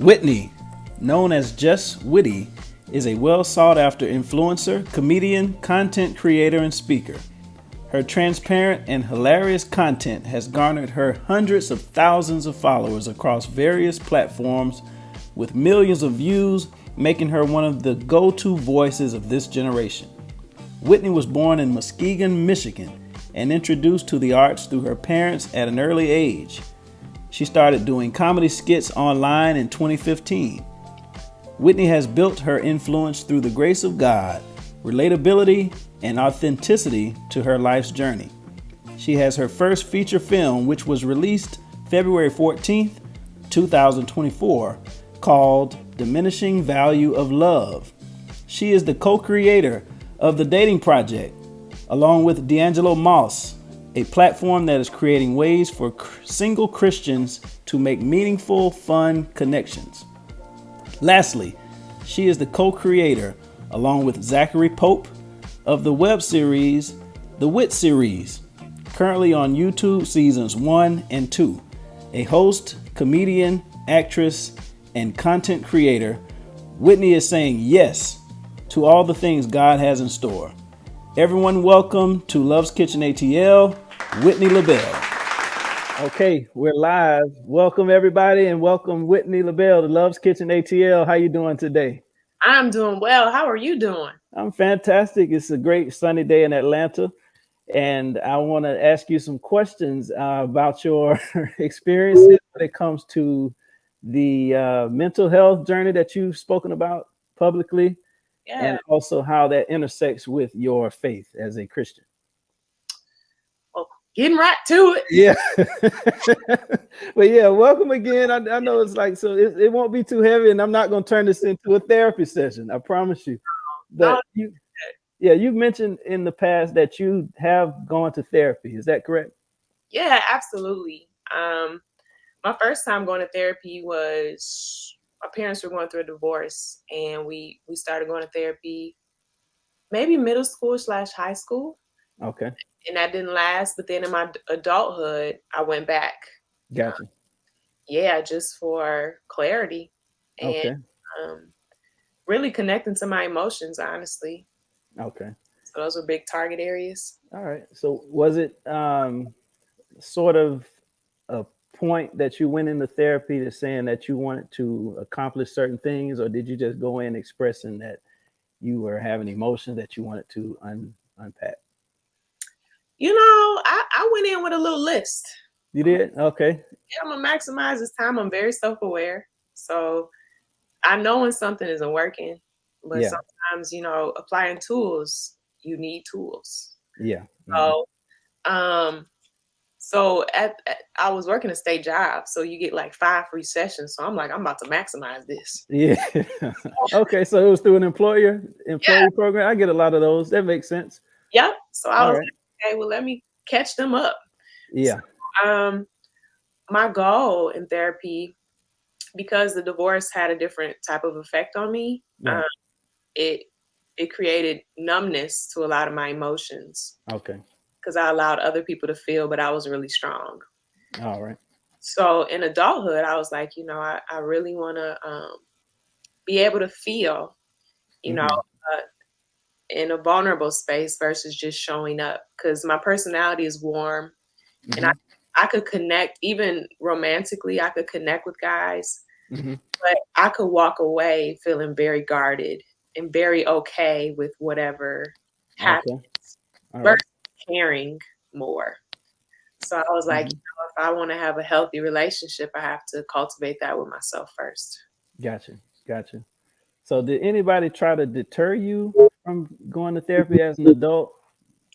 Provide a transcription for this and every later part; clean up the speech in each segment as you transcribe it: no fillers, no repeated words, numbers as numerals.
Whitney, known as Just Witty, is a well-sought-after influencer, comedian, content creator, and speaker. Her transparent and hilarious content has garnered her hundreds of thousands of followers across various platforms with millions of views, making her one of the go-to voices of this generation. Whitney was born in Muskegon, Michigan, and introduced to the arts through her parents at an early age. She started doing comedy skits online in 2015. Whitney has built her influence through the grace of God, relatability, and authenticity to her life's journey. She has her first feature film, which was released February 14th, 2024, called Diminishing Value of Love. She is the co-creator of The Dating Project, along with D'Angelo Moss, a platform that is creating ways for single Christians to make meaningful, fun connections. Lastly, she is the co-creator, along with Zachary Pope, of the web series The Wit Series, currently on YouTube seasons 1 and 2. A host, comedian, actress, and content creator, Whitney is saying yes to all the things God has in store. Everyone welcome to Love's Kitchen ATL, Whitney LaBelle. Okay, we're live. Welcome everybody and welcome Whitney LaBelle to Love's Kitchen ATL. How you doing today? I'm doing well. How are you doing? I'm fantastic. It's a great sunny day in Atlanta. And I want to ask you some questions about your experiences when it comes to the mental health journey that you've spoken about publicly, and also how that intersects with your faith as a Christian. Well, getting right to it. Yeah. But yeah, welcome again. I know it's like, so it won't be too heavy, and I'm not going to turn this into a therapy session. I promise you. But you've mentioned in the past that you have gone to therapy. Is that correct? Yeah, absolutely. My first time going to therapy was my parents were going through a divorce, and we started going to therapy maybe middle school / high school. Okay. And that didn't last. But then in my adulthood, I went back. Gotcha. Just for clarity and Okay. Really connecting to my emotions, honestly. Okay. So those were big target areas. All right. So was it sort of a point that you went into therapy to saying that you wanted to accomplish certain things, or did you just go in expressing that you were having emotions that you wanted to unpack? You know, I went in with a little list. You did? Okay. Yeah, I'm gonna maximize this time. I'm very self-aware. So I know when something isn't working, but sometimes, applying tools, you need tools. Yeah. Mm-hmm. So I was working a state job, so you get like 5 free sessions. So I'm like, I'm about to maximize this. Yeah. Okay, so it was through an employee program. I get a lot of those. That makes sense. Yep. So I was like, okay, well, let me catch them up. Yeah. So, my goal in therapy, because the divorce had a different type of effect on me, it created numbness to a lot of my emotions. Okay. Because I allowed other people to feel, but I was really strong. All right. So in adulthood, I was like, I really want to be able to feel, in a vulnerable space versus just showing up. Because my personality is warm, and I could connect, even romantically, I could connect with guys, but I could walk away feeling very guarded and very okay with whatever happens versus caring more. So I was like, if I want to have a healthy relationship, I have to cultivate that with myself first. Gotcha. So did anybody try to deter you from going to therapy as an adult,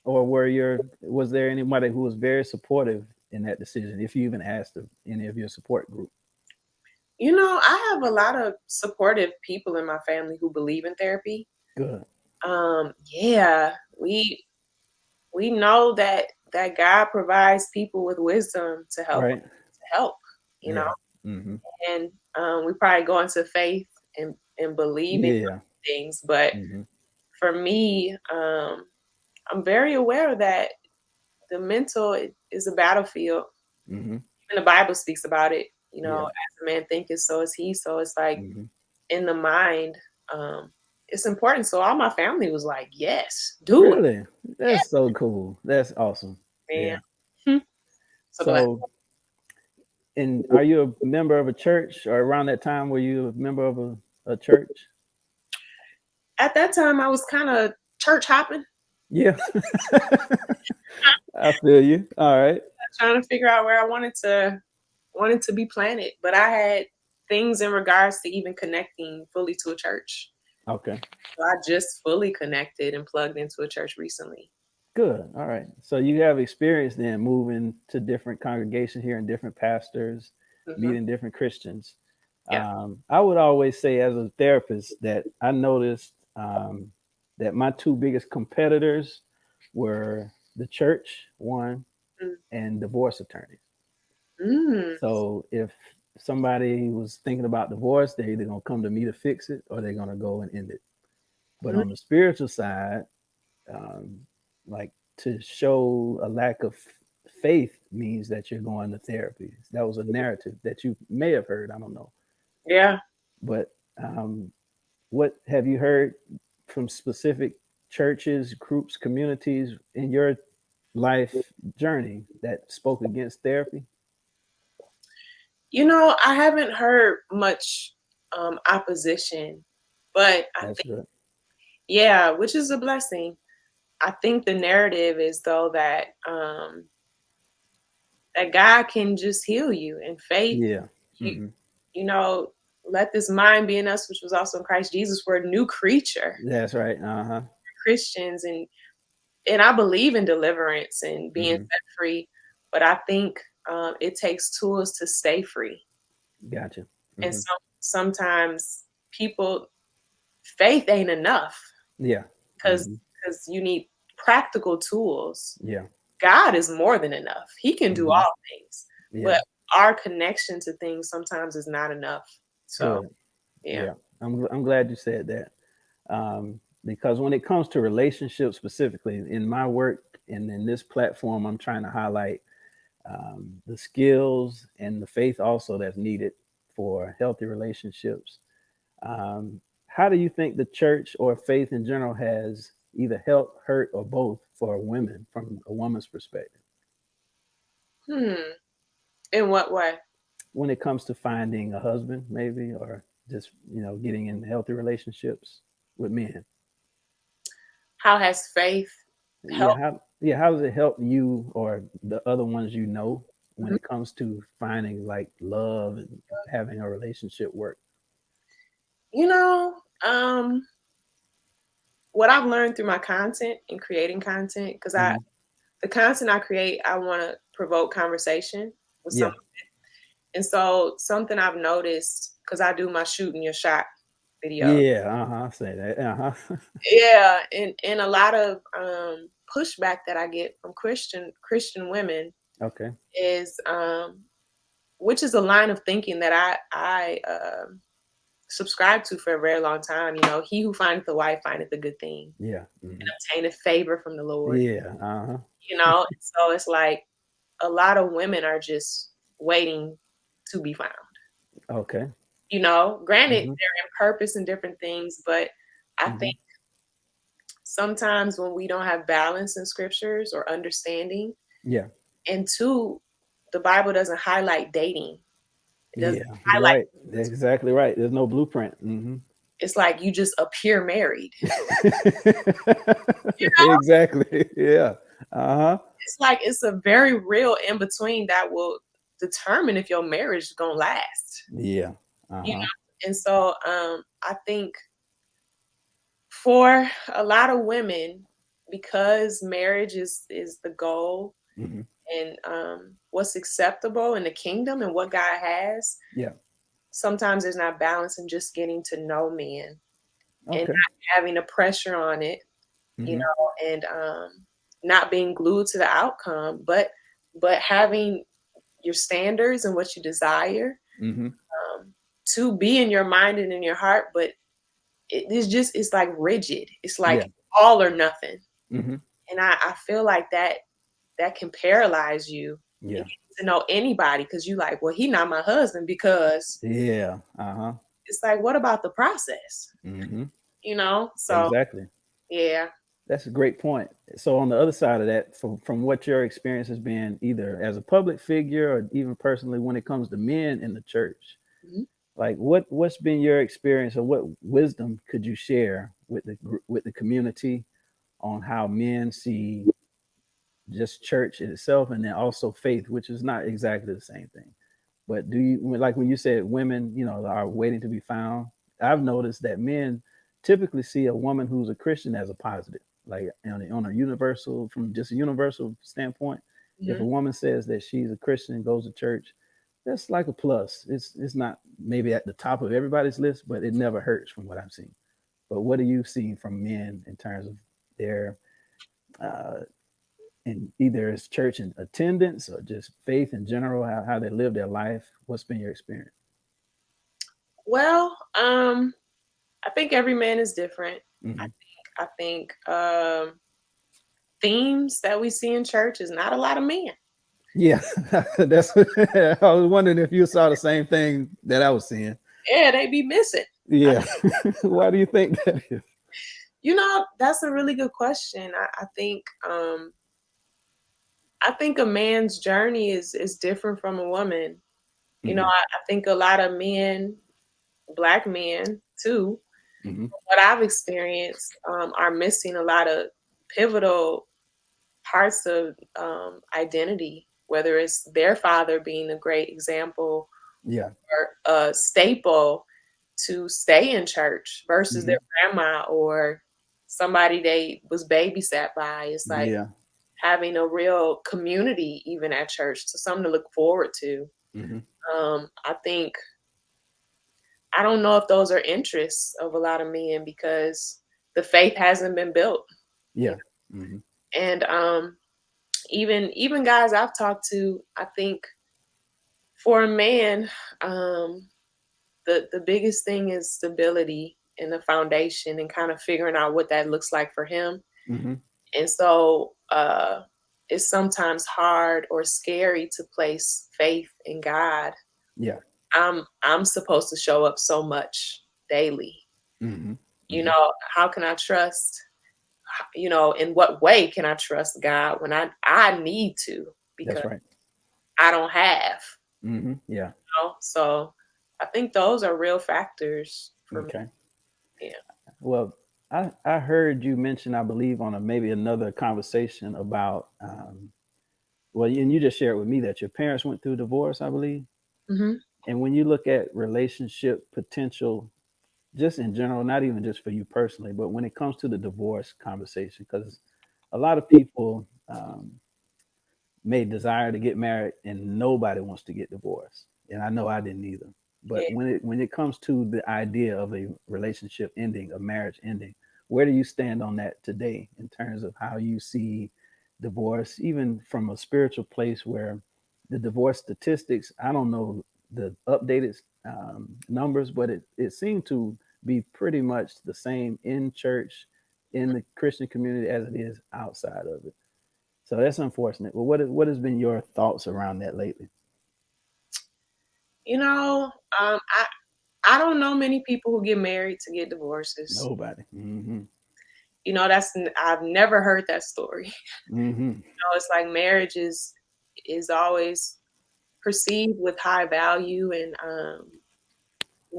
or was there anybody who was very supportive in that decision, if you even asked any of your support group? I have a lot of supportive people in my family who believe in therapy. Good. We know that God provides people with wisdom to help, and we probably go into faith and believe in things. But for me, I'm very aware that the mental is a battlefield. And the Bible speaks about it. You know, Yeah. as a man thinketh, so is he. So it's like Hmm. in the mind, it's important. So all my family was like, yes, do it. Really? Yeah, That's so cool. That's awesome. man. Yeah. Hmm. So blessed. So, and are you a member of a church, or around that time were you a member of a church? At that time, I was kind of church hopping, Yeah. I feel you. All right. trying to figure out where I wanted to be planted. But I had things in regards to even connecting fully to a church. Okay. So I just fully connected and plugged into a church recently. Good. All right. So you have experience then moving to different congregations, hearing different pastors, Hmm. meeting different Christians. Yeah. I would always say, as a therapist, that I noticed that my two biggest competitors were the church, one, and divorce attorneys. Mm-hmm. So if somebody was thinking about divorce, they're either going to come to me to fix it or they're going to go and end it. But on the spiritual side, um, like to show a lack of faith means that you're going to therapy. That was a narrative that you may have heard. I don't know. Yeah. But what have you heard from specific churches, groups, communities in your life journey that spoke against therapy? You know, I haven't heard much opposition, but I That's think, good. yeah, which is a blessing. I think the narrative is though that God can just heal you, and faith. Yeah. You, Hmm. you know, let this mind be in us, which was also in Christ Jesus. We're a new creature, That's right. Uh huh. Christians, and I believe in deliverance and being Hmm. set free. But I think it takes tools to stay free, Gotcha. and Hmm. sometimes people faith ain't enough Yeah. because Hmm. you need practical tools. Yeah. God is more than enough. He can do Hmm. all things, Yeah. but our connection to things sometimes is not enough. So, Good. yeah. Yeah. I'm glad you said that. Because when it comes to relationships specifically in my work and in this platform, I'm trying to highlight the skills and the faith also that's needed for healthy relationships. How do you think the church or faith in general has either helped, hurt, or both for women from a woman's perspective Hmm. In what way? when it comes to finding a husband, maybe, or just getting in healthy relationships with men? How has faith Yeah, helped? how does it help you or the other ones when Mhm. it comes to finding like love and having a relationship work? You know, what I've learned through my content and creating content, because Hmm. the content I create, I want to provoke conversation with Yeah, someone. And so something I've noticed, because I do my shooting your shot video. yeah, I say that. Yeah, and a lot of pushback that I get from Christian women Okay. is which is a line of thinking that I subscribed to for a very long time. You know, he who findeth a wife findeth a good thing Yeah. and Hmm. obtaineth favor from the Lord. Yeah. You know, so it's like a lot of women are just waiting to be found. Okay. You know, granted, Hmm. they're in purpose and different things, but I Hmm. think sometimes when we don't have balance in scriptures or understanding, Yeah. and two, the Bible doesn't highlight dating. It doesn't Yeah. You're highlight. right. That's exactly right. There's no blueprint. Hmm. It's like you just appear married. You know, Exactly. Yeah. Uh huh. it's like it's a very real in between that will determine if your marriage is gonna last. Yeah. Uh You huh. know, and so I think for a lot of women, because marriage is the goal Hmm. and what's acceptable in the kingdom and what God has, Yeah. sometimes there's not balance in just getting to know men and Okay. not having the pressure on it, you Hmm. know, and not being glued to the outcome, but having your standards and what you desire Hmm. to be in your mind and in your heart, but it's like rigid. It's Yeah. like all or nothing. Hmm. And I feel like that can paralyze you Yeah. to know anybody because you like, well, he not my husband because Yeah. it's like, what about the process? Mm-hmm. So Exactly. yeah. That's a great point. So on the other side of that, from what your experience has been, either as a public figure or even personally, when it comes to men in the church, Mhm. like what's been your experience, or what wisdom could you share with with the community on how men see just church itself, and then also faith, which is not exactly the same thing. But like when you said women, are waiting to be found, I've noticed that men typically see a woman who's a Christian as a positive, like on a universal, from just a universal standpoint. If a Mhm. woman says that she's a Christian and goes to church, that's like a plus. It's not maybe at the top of everybody's list, but it never hurts from what I've seen. But what are you seeing from men in terms of their uh, in either as church and attendance or just faith in general, how they live their life? What's been your experience? Well, I think every man is different. I Hmm. think themes that we see in church is not a lot of men. Yeah, that's. I was wondering if you saw the same thing that I was seeing. Yeah, they be missing. I, Yeah, why do you think that is? that's a really good question. I think a man's journey is different from a woman. Hmm. I think a lot of men, black men too, Hmm. what I've experienced, are missing a lot of pivotal parts of identity, whether it's their father being a great example Yeah. or a staple to stay in church versus their Hmm. grandma or somebody they was babysat by. It's like Yeah. having a real community even at church, to something to look forward to. Hmm. I think I don't know if those are interests of a lot of men because the faith hasn't been built. You Yeah. know? Hmm. And even guys I've talked to, I think for a man, the biggest thing is stability and the foundation and kind of figuring out what that looks like for him. Hmm. And so it's sometimes hard or scary to place faith in God. Yeah. I'm supposed to show up so much daily. Hmm. Hmm. How can I trust? In what way can I trust God when I need to because That's right. I don't have. Hmm. Yeah. So I think those are real factors for me. Okay. Yeah. Well, I heard you mention, I believe, on maybe another conversation about, well, and you just shared with me that your parents went through divorce, I believe. Hmm. And when you look at relationship potential, just in general, not even just for you personally, but when it comes to the divorce conversation, because a lot of people may desire to get married and nobody wants to get divorced. And I know I didn't either. But Yeah. when it comes to the idea of a relationship ending, a marriage ending, where do you stand on that today in terms of how you see divorce, even from a spiritual place where the divorce statistics, I don't know the updated numbers, but it seemed to be pretty much the same in church, in the Christian community, as it is outside of it. So that's unfortunate. Well, what has been your thoughts around that lately? You know, I don't know many people who get married to get divorces. Nobody. Hmm. I've never heard that story. Hmm. It's like marriage is always perceived with high value and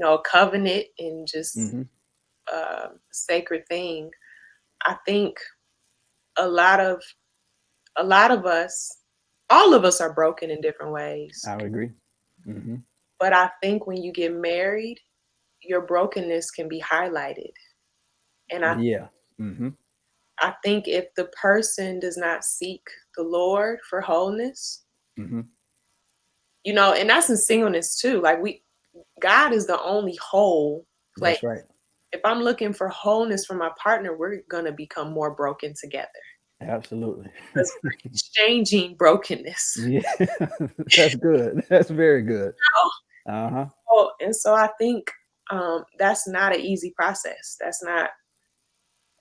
a covenant and just Hmm. sacred thing. I think a lot of a lot of us, all of us are broken in different ways. I would agree. Hmm. But I think when you get married, your brokenness can be highlighted. And Yeah. Hmm. I think if the person does not seek the Lord for wholeness, Hmm. and that's in singleness too. Like God is the only whole place. That's right. If I'm looking for wholeness for my partner, we're gonna become more broken together Absolutely. because we're exchanging brokenness. Yeah. That's good. That's very good. Uh huh. And so I think that's not an easy process. That's not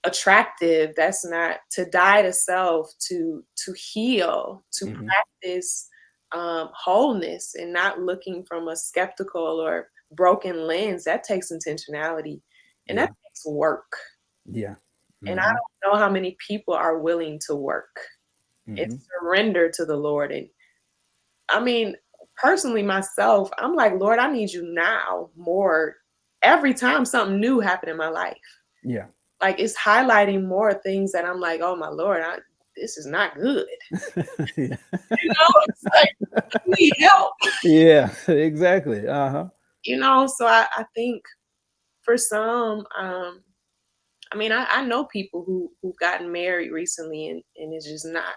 attractive. That's not to die to self, to heal, to Hmm. practice wholeness and not looking from a skeptical or broken lens, that takes intentionality and that Yeah. takes work. Yeah. And I Mm-hmm. don't know how many people are willing to work and Mm-hmm. surrender to the Lord. And I mean, personally, myself, I'm like, Lord, I need you now more every time something new happened in my life. Yeah. Like it's highlighting more things that I'm like, oh my Lord, this is not good. Yeah. It's like I need help. Yeah. Exactly. Uh-huh. So I think for some, I mean, I know people who've gotten married recently and it's just not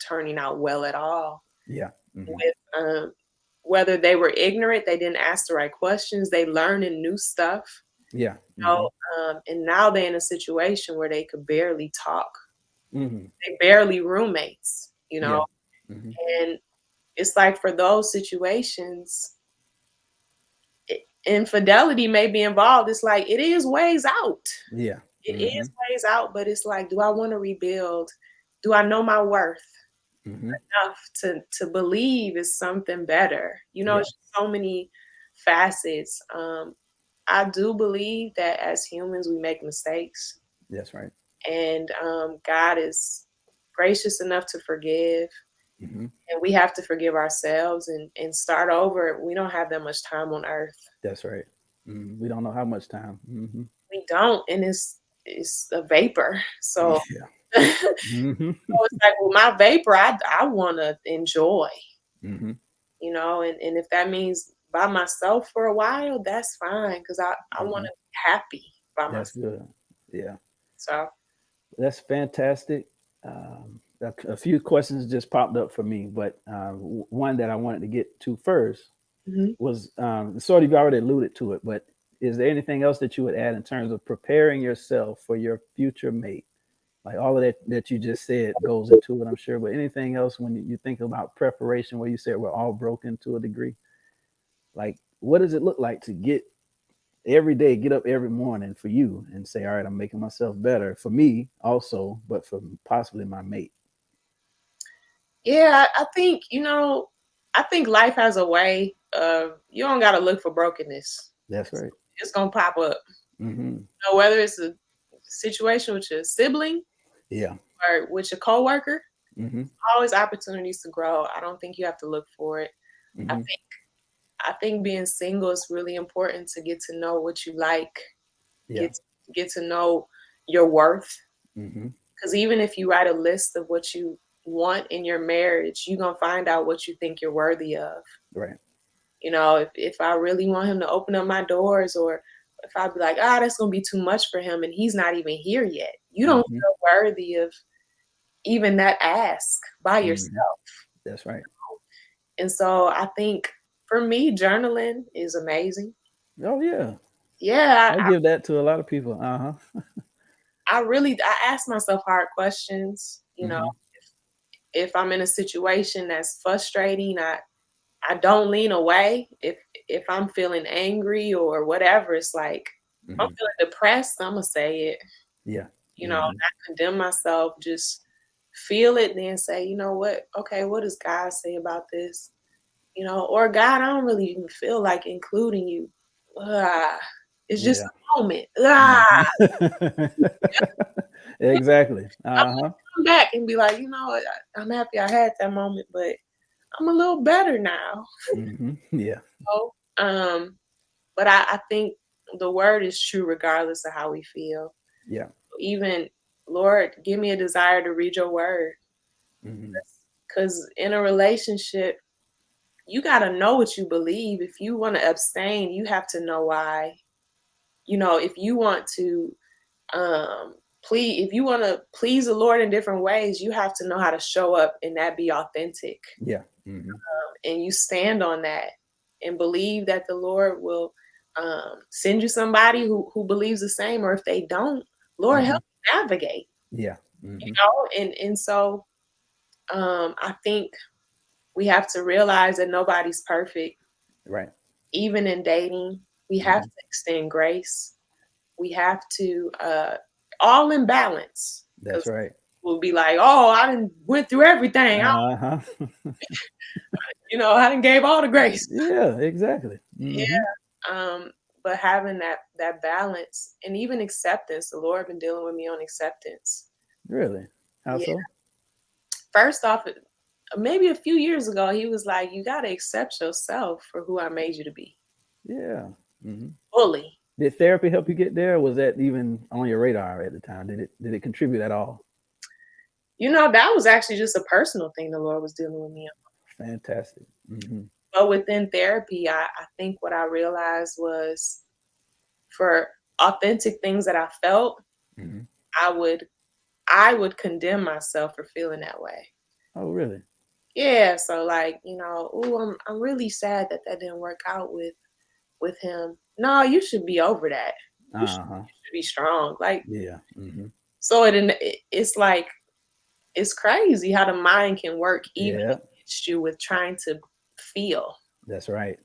turning out well at all. Yeah. Mm-hmm. With whether they were ignorant, they didn't ask the right questions, they learning new stuff, Yeah. you Mm-hmm. know, and now they're in a situation where they could barely talk. Mm-hmm. They barely roommates, Yeah. Mm-hmm. and it's like for those situations, infidelity may be involved. It's like it is ways out. Yeah. It Mm-hmm. is ways out, but it's like, do I want to rebuild? Do I know my worth Mm-hmm. enough to believe is something better? Yeah. It's just so many facets. I do believe that as humans we make mistakes, That's right. and God is gracious enough to forgive, Mm-hmm. and we have to forgive ourselves and start over. We don't have that much time on earth. That's right. Mm-hmm. We don't know how much time. Mm-hmm. We don't, and it's a vapor. So Yeah. so Mm-hmm. it's like, well, my vapor, I want to enjoy, Mm-hmm. and if that means by myself for a while, that's fine because I want Mm-hmm. to be happy by That's myself. good. Yeah. So, That's fantastic. A few questions just popped up for me, but one that I wanted to get to first mhm. was sort of you already alluded to it, but is there anything else that you would add in terms of preparing yourself for your future mate? Like all of that you just said goes into it, I'm sure. But anything else when you think about preparation, where you said we're all broken to a degree, like what does it look like to get every day, get up every morning for you and say, all right, I'm making myself better for me also, but for possibly my mate. Yeah, I think, I think life has a way of you don't gotta look for brokenness. That's right. It's gonna pop up. Mm-hmm. Whether it's a situation with your sibling Yeah. or with your coworker, Mm-hmm. always opportunities to grow. I don't think you have to look for it. I Mm-hmm. think I think being single is really important to get to know what you like, Yeah. get to know your worth. Mm-hmm. Because even if you write a list of what you want in your marriage, you're gonna find out what you think you're worthy of. Right. If I really want him to open up my doors, or if I be like, that's gonna be too much for him and he's not even here yet, you don't Mm-hmm. feel worthy of even that ask by Mm-hmm. yourself. That's right. And so I think for me, journaling is amazing. Oh yeah. Yeah, I give that to a lot of people. Uh-huh. I ask myself hard questions. Mm-hmm. If I'm in a situation that's frustrating, I don't lean away. If I'm feeling angry or whatever, it's like if I'm Mm-hmm. feeling depressed, I'm gonna say it. Yeah. Not Mm-hmm. condemn myself, just feel it, then say, you know what? Okay, what does God say about this? Or God, I don't really even feel like including you. Ah, it's just Yeah. a moment. Mm-hmm. Exactly. I'm Uh-huh. gonna come back and be like, you know what? I'm happy I had that moment, but I'm a little better now. Mm-hmm. Yeah. So, but I think the word is true regardless of how we feel. Yeah. Even, Lord, give me a desire to read your word. Mm-hmm. Because in a relationship, you got to know what you believe. If you want to abstain, you have to know why. If you want to if you want to please the Lord in different ways, you have to know how to show up and that be authentic. Yeah. Mm-hmm. And you stand on that and believe that the Lord will send you somebody who believes the same, or if they don't, Lord, Mm-hmm. help you navigate. Yeah. Mm-hmm. And so I think we have to realize that nobody's perfect. Right. Even in dating, we have Mm-hmm. to extend grace. We have to all in balance, That's because right. we'll be like, oh, I didn't went through everything. Uh-huh. I done gave all the grace. Yeah, exactly. Yeah. Um, but having that balance and even acceptance, the Lord been dealing with me on acceptance. Really? How Yeah. so? First off, maybe a few years ago, he was like, "You got to accept yourself for who I made you to be Yeah. hmm fully." Did therapy help you get there? Or was that even on your radar at the time? Did it contribute at all? That was actually just a personal thing the Lord was dealing with me on. Fantastic. But within therapy, I think what I realized was for authentic things that I felt, hmm I would I would condemn myself for feeling that way. Oh, really? Yeah, so like, "Ooh, I'm really sad that that didn't work out with him." No, you should be over that. You should, Uh huh. you should be strong. Like, Yeah. so it's like it's crazy how the mind can work even Yeah. against you with trying to feel, That's right.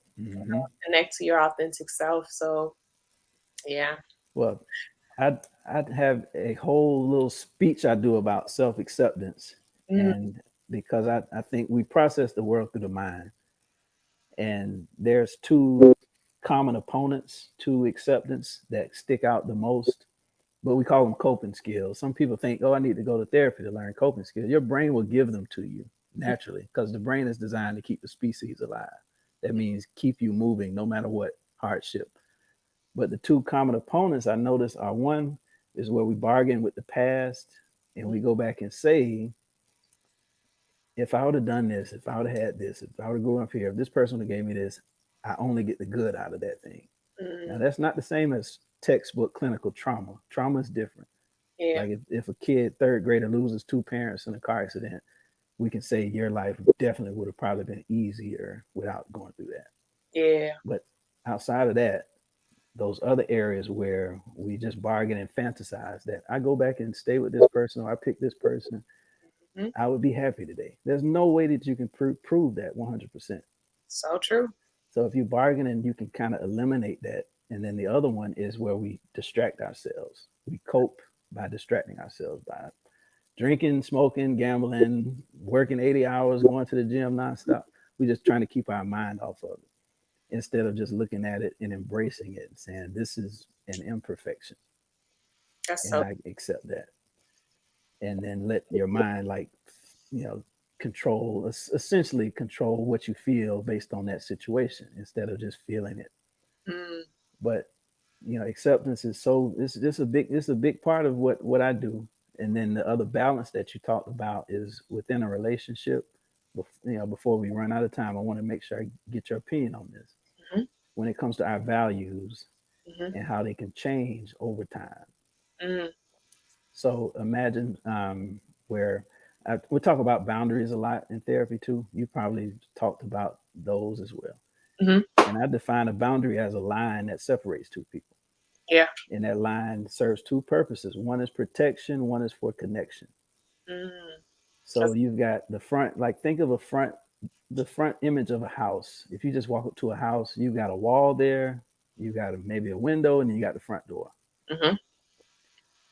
connect to your authentic self. So yeah. Well, I'd have a whole little speech I do about self acceptance, Mm, and because I think we process the world through the mind, and there's two common opponents to acceptance that stick out the most, but we call them coping skills. Some people think, oh, I need to go to therapy to learn coping skills. Your brain will give them to you naturally because the brain is designed to keep the species alive. That means keep you moving no matter what hardship. But the two common opponents I notice are one is where we bargain with the past and we go back and say, if I would have done this, if I would have had this, if I would have grown up here, if this person would have gave me this, I only get the good out of that thing. Now mm, that's not the same as textbook clinical trauma. Trauma is different. yeah, Like if a kid, third grader, loses two parents in a car accident, we can say your life definitely would have probably been easier without going through that. yeah. But outside of that, those other areas where we just bargain and fantasize that I go back and stay with this person or I pick this person, Mhm. I would be happy today. There's no way that you can prove that 100%. So true. So if you bargain and you can kind of eliminate that, and then the other one is where we distract ourselves. We cope by distracting ourselves by drinking, smoking, gambling, working 80 hours, going to the gym nonstop. We're just trying to keep our mind off of it instead of just looking at it and embracing it and saying, this is an imperfection That's and so I accept that. And then let your mind, like, you know, control, essentially control what you feel based on that situation instead of just feeling it. mm, But acceptance is so it's a big part of what I do. And then the other balance that you talked about is within a relationship. Before we run out of time, I want to make sure I get your opinion on this mhm, when it comes to our values mhm, and how they can change over time. mm, So imagine where we talk about boundaries a lot in therapy too. You probably talked about those as well. mhm, And I define a boundary as a line that separates two people. yeah. And that line serves two purposes. One is protection, one is for connection. Mm, So that's, you've got the front, like think of the front image of a house. If you just walk up to a house, you got a wall there, you got maybe a window, and then you got the front door. mhm,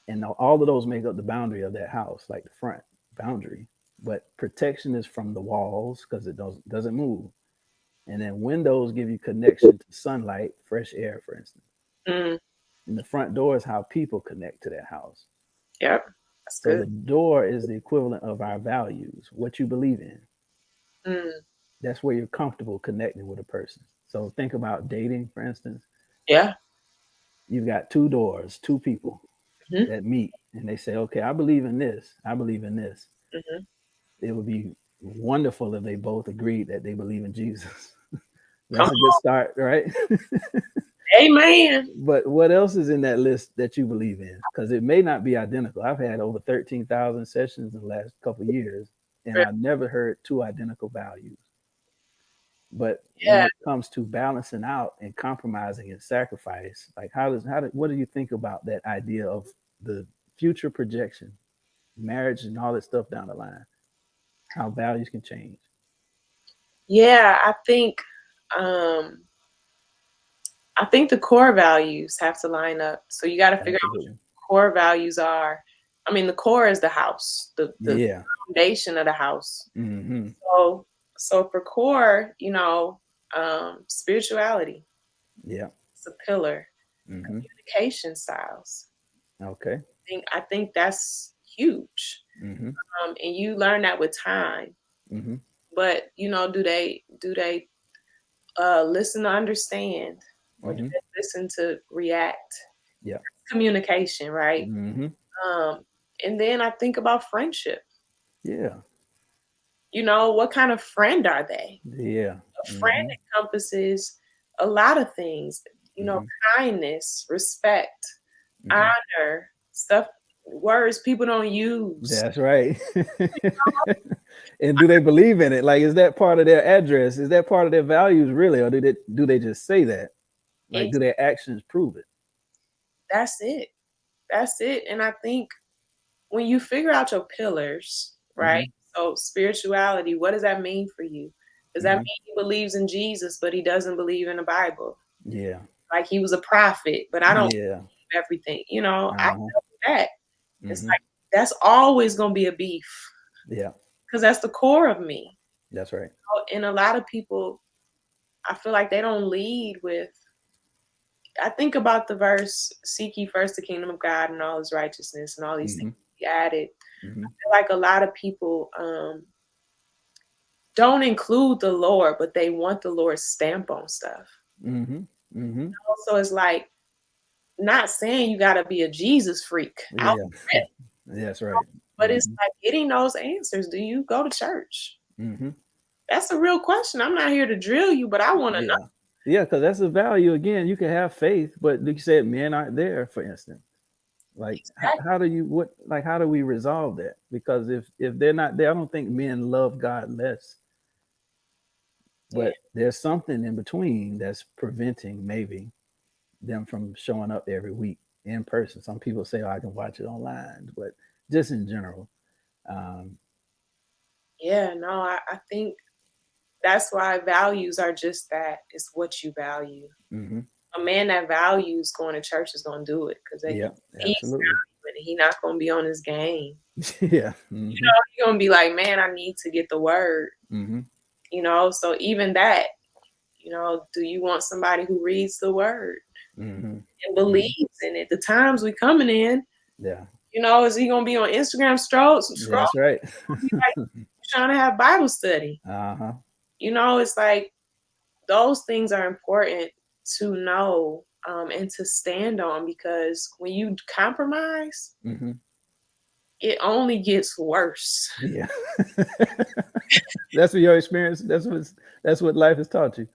And all of those make up the boundary of that house, like the front boundary. But protection is from the walls because it doesn't move. And then windows give you connection to sunlight, fresh air, for instance. mm, And the front door is how people connect to that house. yep. That's So good. the door is the equivalent of our values, what you believe in. Mm, That's where you're comfortable connecting with a person. So think about dating, for instance. yeah. You've got two doors, two people Mhm, that meet and they say, okay, I believe in this. I believe in this. mhm. It would be wonderful if they both agreed that they believe in Jesus. Come That's a good start, right? on. Amen. But what else is in that list that you believe in? Because it may not be identical. I've had over 13,000 sessions in the last couple of years, and I've never heard two identical values. But when Yeah. it comes to balancing out and compromising and sacrifice, like what do you think about that idea of the future projection, marriage and all that stuff down the line, how values can change? Yeah, um I think the core values have to line up. So you got to figure out what your Absolutely. core values are. I mean, the core is the house, the Yeah. foundation of the house. hmm So So for core, spirituality, Yeah. it's a pillar. Mm-hmm. Communication styles. Okay. I think that's huge. Mm-hmm. And you learn that with time. Mm-hmm. But do they listen to understand, or do Mm-hmm. they listen to react? Yeah. Communication, right? Mm-hmm. Um, and then I think about friendship. Yeah. What kind of friend are they? Yeah. A friend Mm-hmm. encompasses a lot of things, Mm-hmm. kindness, respect, Mm-hmm. honor, stuff, words people don't use. That's right. And do they believe in it? Like, is that part of their address? Is that part of their values really, or do they just say that? Like, Ex- do their actions prove it? That's it. That's it. And I think when you figure out your pillars, right? Mm-hmm. So spirituality, what does that mean for you? Does that Mm-hmm. mean he believes in Jesus, but he doesn't believe in the Bible? Yeah. Like he was a prophet, but I don't Yeah. believe everything. I Uh-huh. know that. It's Mm-hmm. like that's always gonna be a beef Yeah. because that's the core of me. That's right. And a lot of people, I feel like they don't lead with. I think about the verse, "Seek ye first the kingdom of God and all His righteousness, and all these Mm-hmm. things be added." Mm-hmm. I feel like a lot of people don't include the Lord, but they want the Lord's stamp on stuff. Mm-hmm. Mm-hmm. So it's like not saying you got to be a Jesus freak out, Yeah. That's right. but it's Mm-hmm. like getting those answers. Do you go to church? Mm-hmm. That's a real question. I'm not here to drill you, but I want to know. Yeah. Yeah, because that's a value. Again, you can have faith, but like you said, men aren't there, for instance. Like, Exactly. how do we resolve that? Because if they're not there, I don't think men love God less. Yeah. But there's something in between that's preventing maybe them from showing up every week in person. Some people say, "Oh, I can watch it online," but just in general, um, Yeah. No, I think that's why values are just that. It's what you value. hmm A man that values going to church is going to do it because yeah, he's absolutely, valuing it. He's not going to be on his game. yeah, He's going to be like, man, I need to get the word. hmm So even that, do you want somebody who reads the word hmm and hmm believes in it? The times we coming in, yeah, is he gonna be on Instagram scroll that's right. be like trying to have Bible study? Uh-huh. It's like those things are important to know and to stand on because when you compromise, hmm it only gets worse. Yeah. That's what your experience. That's what life has taught you.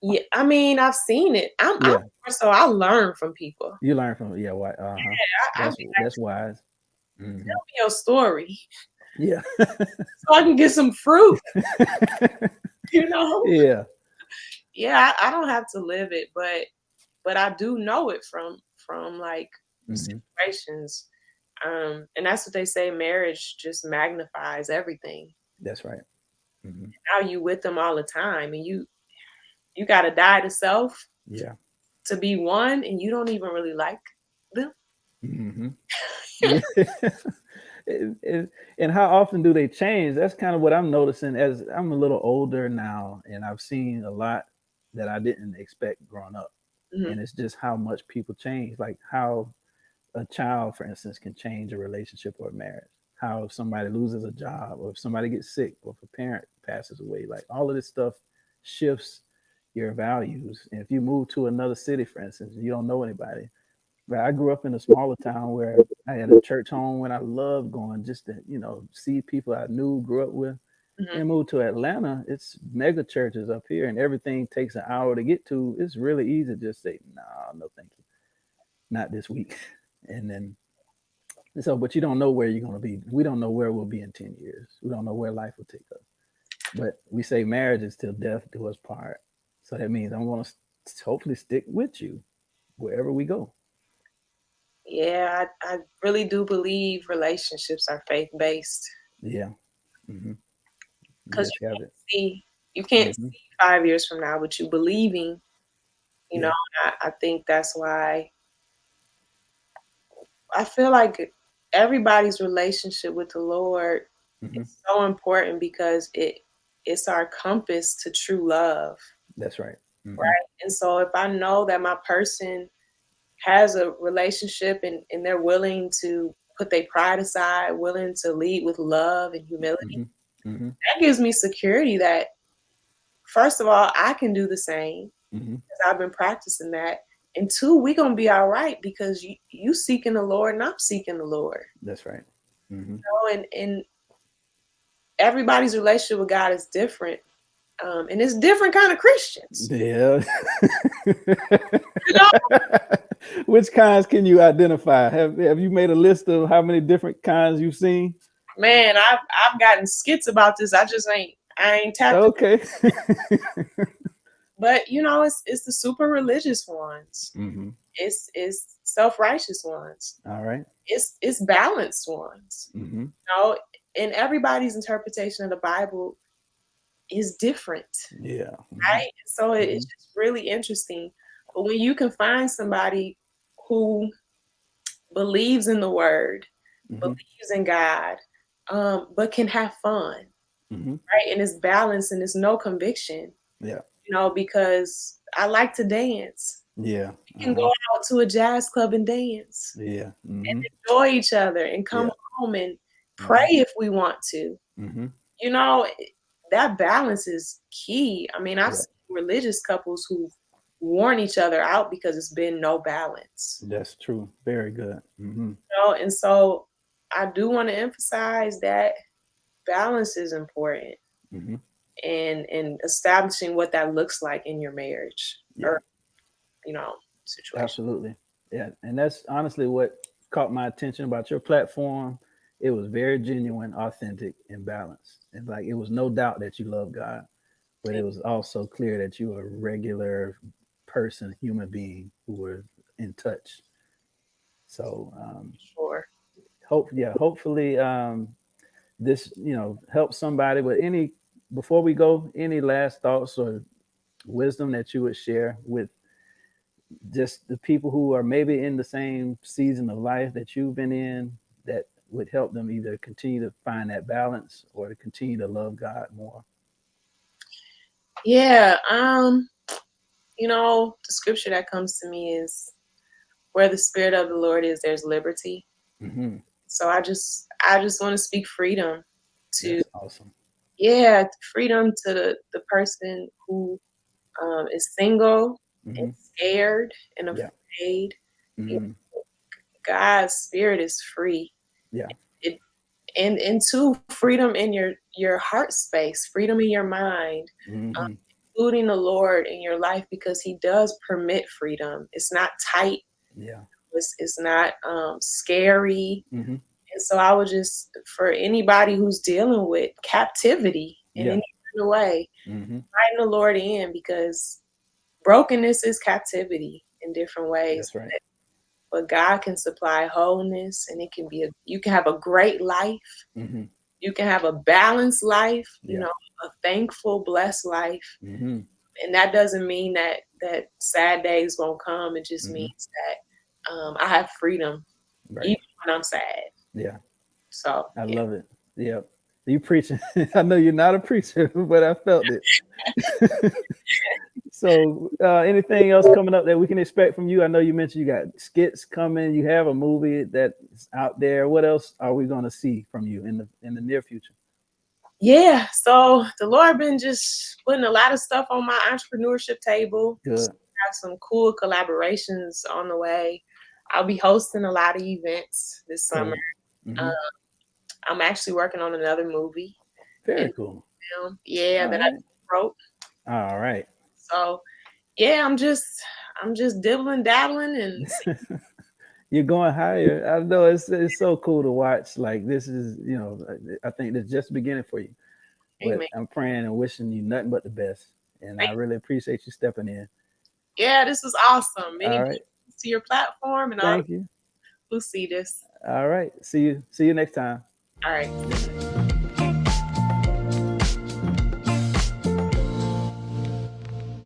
Yeah, I mean, I've seen it. I'm Yeah, so I learn from people. you learn from yeah. Why? Uh-huh. I'd That's be like, that's wise. Hmm tell me your story Yeah. so I can get some fruit, you know? Yeah. Yeah, I don't have to live it, but I do know it from like hmm situations. And that's what they say, marriage just magnifies everything. That's right. hmm Now you with them all the time and you gotta die to self Yeah. to be one and you don't even really like them. hmm Yeah. And how often do they change? That's kind of what I'm noticing as I'm a little older now, and I've seen a lot that I didn't expect growing up. Mhm. And it's just how much people change, like how a child, for instance, can change a relationship or a marriage. How if somebody loses a job, or if somebody gets sick, or if a parent passes away, like all of this stuff shifts your values. And if you move to another city, for instance, you don't know anybody. But I grew up in a smaller town where I had a church home when I loved going just to, see people I knew, grew up with. Mhm. Then moved to Atlanta. It's mega churches up here, and everything takes an hour to get to. It's really easy to just say, "No, no, thank you, not this week." And then so, but you don't know where you're going to be. We don't know where we'll be in 10 years. We don't know where life will take us. But we say marriage is till death do us part. So that means I'm going to hopefully stick with you wherever we go. Yeah, I really do believe relationships are faith based Yeah. hmm because Yes, you have it. you can't hmm see 5 years from now, but you believing. Yeah. I think that's why I feel like everybody's relationship with the Lord hmm is so important because it's our compass to true love. That's right. Mm-hmm. Right. And so if I know that my person has a relationship and they're willing to put their pride aside, willing to lead with love and humility, Mm-hmm. that gives me security that, first of all, I can do the same Mm-hmm. because I've been practicing that. And two, we're going to be all right because you seeking the Lord and I'm seeking the Lord. That's right. Mm-hmm. And everybody's relationship with God is different. And it's different kind of Christians. Yeah. You know? Which kinds can you identify? Have you made a list of how many different kinds you've seen? Man, I've gotten skits about this. I ain't tapped. Okay. But it's the super religious ones. Mm-hmm. It's self-righteous ones. All right. It's balanced ones. Mm-hmm. And everybody's interpretation of the Bible is different. Yeah. Mm-hmm. Right? So it's just really interesting. But when you can find somebody who believes in the word, believes in God, but can have fun, right? And it's balanced and there's no conviction. Yeah. Because I like to dance. Yeah. You can go out to a jazz club and dance. Yeah. Mm-hmm. And enjoy each other and come home and pray if we want to. Mm-hmm. That balance is key. I mean, I've seen religious couples who worn each other out because it's been no balance. That's true. Very good. Mm-hmm. And so I do want to emphasize that balance is important. Mm-hmm. And establishing what that looks like in your marriage or situation. Absolutely. Yeah. And that's honestly what caught my attention about your platform. It was very genuine, authentic, and balanced. And like it was no doubt that you love God, but it was also clear that you were a regular person, human being who were in touch. So sure. Hopefully this, helps somebody. But before we go, any last thoughts or wisdom that you would share with just the people who are maybe in the same season of life that you've been in that would help them either continue to find that balance or to continue to love God more? Yeah. The scripture that comes to me is where the Spirit of the Lord is, there's liberty. Mm-hmm. So I just want to speak freedom to That's awesome. Yeah, freedom to the person who is single and scared and afraid. Mm-hmm. God's Spirit is free. Yeah. And two, freedom in your heart space, freedom in your mind, including the Lord in your life, because He does permit freedom. It's not tight. Yeah. It's not scary. Mm-hmm. And so I would just, for anybody who's dealing with captivity in any kind of way, inviting the Lord in, because brokenness is captivity in different ways. That's right. But God can supply wholeness, and you can have a great life. Mm-hmm. You can have a balanced life, a thankful, blessed life. Mm-hmm. And that doesn't mean that sad days won't come. It just means that I have freedom, even when I'm sad. Yeah. So I love it. Yeah. You preaching. I know you're not a preacher, but I felt it. So anything else coming up that we can expect from you? I know you mentioned you got skits coming. You have a movie that's out there. What else are we going to see from you in the near future? Yeah. So the Lord been just putting a lot of stuff on my entrepreneurship table. Good. Have some cool collaborations on the way. I'll be hosting a lot of events this summer. Mm-hmm. I'm actually working on another movie. Very cool. Yeah, that I wrote. All right. So yeah, I'm just dibbling, dabbling, and you're going higher. I know it's so cool to watch. Like this is, I think that's just the beginning for you. But Amen. I'm praying and wishing you nothing but the best. And I really appreciate you stepping in. Yeah, this was awesome. Many All right. to your platform, and thank you. Who see this. All right. See you next time. All right.